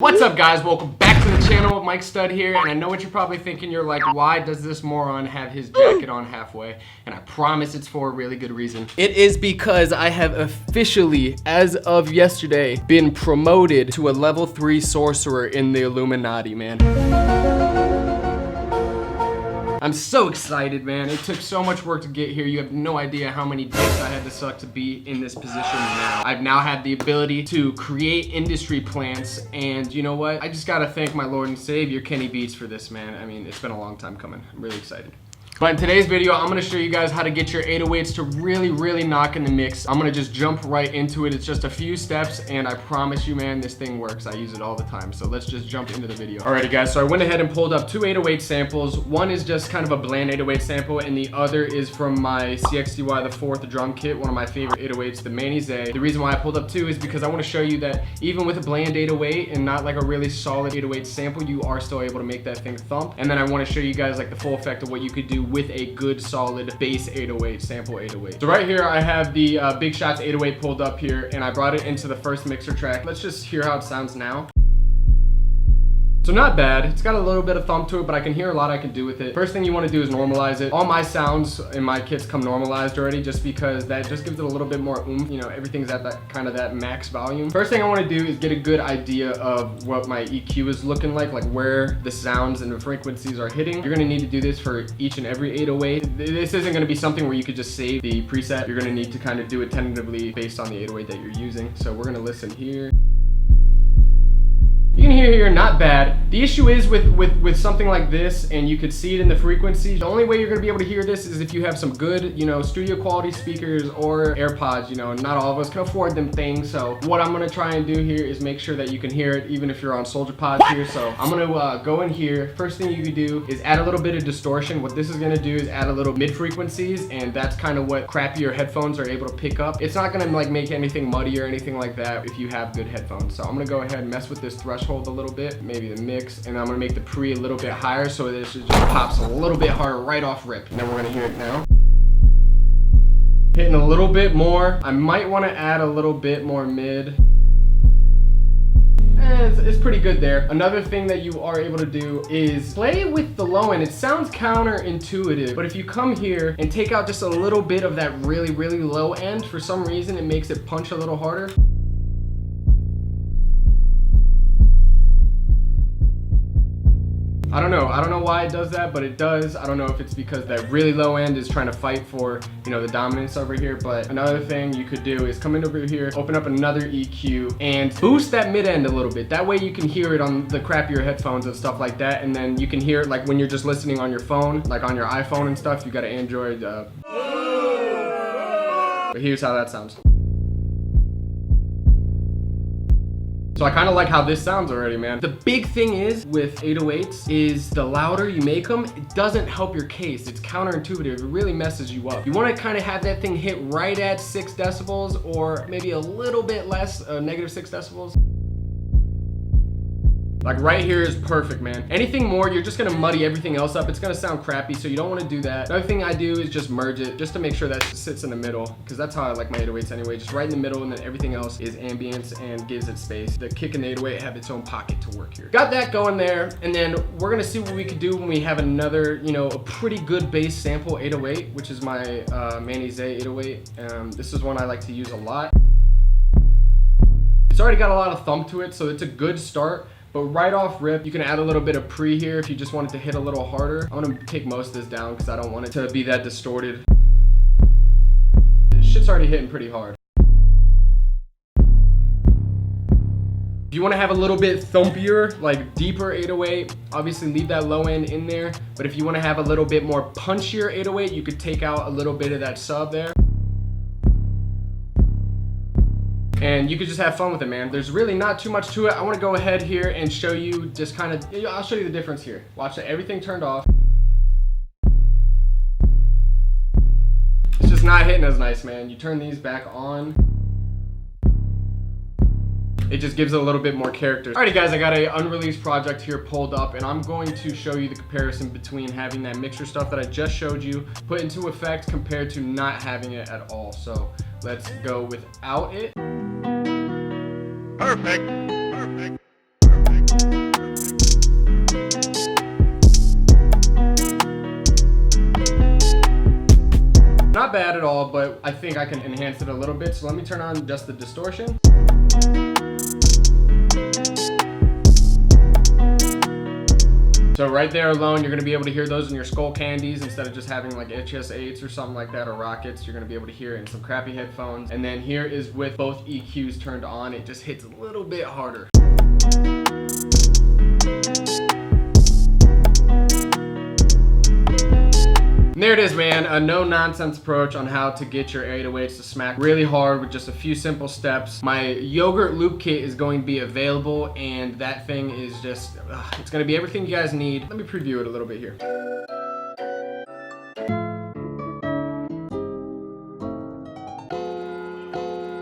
What's up guys, welcome back to the channel. Mike Stud here, and I know what you're probably thinking. You're like, why does this moron have his jacket on halfway? And I promise it's for a really good reason. It is because I have officially, as of yesterday, been promoted to a level 3 sorcerer in the Illuminati, man. I'm so excited, man. It took so much work to get here. You have no idea how many dicks I had to suck to be in this position now. I've now had the ability to create industry plants, and you know what? I just gotta thank my Lord and Savior, Kenny Beats, for this, man. I mean, it's been a long time coming. I'm really excited. But in today's video, I'm gonna show you guys how to get your 808s to really knock in the mix. I'm gonna just jump right into it. It's just a few steps, and I promise you, man, this thing works. I use it all the time. So let's just jump into the video. Alrighty guys, so I went ahead and pulled up two 808 samples. One is just kind of a bland 808 sample, and the other is from my Cxdy the 4th drum kit, one of my favorite 808s, the Manny Zay. The reason why I pulled up two is because I wanna show you that even with a bland 808 and not like a really solid 808 sample, you are still able to make that thing thump. And then I wanna show you guys like the full effect of what you could do with a good solid bass 808, sample 808. So right here I have the Big Shots 808 pulled up here, and I brought it into the first mixer track. Let's just hear how it sounds now. So not bad. It's got a little bit of thump to it, but I can hear a lot I can do with it. First thing you want to do is normalize it. All my sounds in my kits come normalized already, just because that just gives it a little bit more oomph. You know, everything's at that kind of that max volume. First thing I want to do is get a good idea of what my EQ is looking like where the sounds and the frequencies are hitting. You're going to need to do this for each and every 808. This isn't going to be something where you could just save the preset. You're going to need to kind of do it tentatively based on the 808 that you're using. So we're going to listen here. You can hear here, not bad. The issue is with something like this, and you could see it in the frequency, the only way you're gonna be able to hear this is if you have some good, you know, studio quality speakers or AirPods. You know, not all of us can afford them things. So what I'm gonna try and do here is make sure that you can hear it even if you're on Soldier Pods here. So I'm gonna go in here. First thing you can do is add a little bit of distortion. What this is gonna do is add a little mid frequencies, and that's kind of what crappier headphones are able to pick up. It's not gonna like make anything muddy or anything like that if you have good headphones. So I'm gonna go ahead and mess with this threshold a little bit, maybe the mix, and I'm gonna make the pre a little bit higher so that it just pops a little bit harder right off rip. And then we're gonna hear it now. Hitting a little bit more. I might want to add a little bit more mid. It's pretty good there. Another thing that you are able to do is play with the low end. It sounds counterintuitive, but if you come here and take out just a little bit of that really low end, for some reason it makes it punch a little harder. I don't know why it does that, but it does. I don't know if it's because that really low end is trying to fight for, you know, the dominance over here. But another thing you could do is come in over here, open up another EQ, and boost that mid end a little bit. That way you can hear it on the crappier headphones and stuff like that. And then you can hear it like when you're just listening on your phone, like on your iPhone and stuff. You got an Android. But here's how that sounds. So I kind of like how this sounds already, man. The big thing is with 808s is the louder you make them, it doesn't help your case. It's counterintuitive. It really messes you up. You want to kind of have that thing hit right at 6 decibels or maybe a little bit less, negative 6 decibels. Like right here is perfect, man. Anything more, you're just gonna muddy everything else up. It's gonna sound crappy, so you don't wanna do that. Another thing I do is just merge it, just to make sure that it sits in the middle, because that's how I like my 808s anyway. Just right in the middle, and then everything else is ambience and gives it space. The kick and the 808 have its own pocket to work here. Got that going there, and then we're gonna see what we could do when we have another, you know, a pretty good bass sample 808, which is my Manny Zay 808. This is one I like to use a lot. It's already got a lot of thump to it, so it's a good start. But right off rip, you can add a little bit of pre here if you just want it to hit a little harder. I'm gonna take most of this down because I don't want it to be that distorted. This shit's already hitting pretty hard. If you want to have a little bit thumpier, like deeper 808, obviously leave that low end in there. But if you want to have a little bit more punchier 808, you could take out a little bit of that sub there. And you could just have fun with it, man. There's really not too much to it. I want to go ahead here and show you just kind of, I'll show you the difference here. Watch it, everything turned off. It's just not hitting as nice, man. You turn these back on. It just gives it a little bit more character. Alrighty guys, I got a unreleased project here pulled up, and I'm going to show you the comparison between having that mixer stuff that I just showed you put into effect compared to not having it at all. So let's go without it. Perfect. not bad at all, but I think I can enhance it a little bit. So let me turn on just the distortion. So right there alone, you're gonna be able to hear those in your Skull Candies instead of just having like HS8s or something like that, or Rockets. You're gonna be able to hear it in some crappy headphones. And then here is with both EQs turned on, it just hits a little bit harder. And there it is, man, a no-nonsense approach on how to get your 808s to smack really hard with just a few simple steps. My yogurt loop kit is going to be available, and that thing is just, it's gonna be everything you guys need. Let me preview it a little bit here.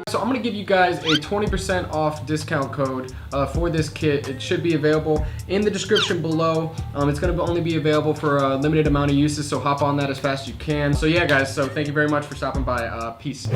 So I'm gonna give you guys a 20% off discount code for this kit. It should be available in the description below. It's gonna only be available for a limited amount of uses, so hop on that as fast as you can. So yeah, guys, so thank you very much for stopping by. Peace.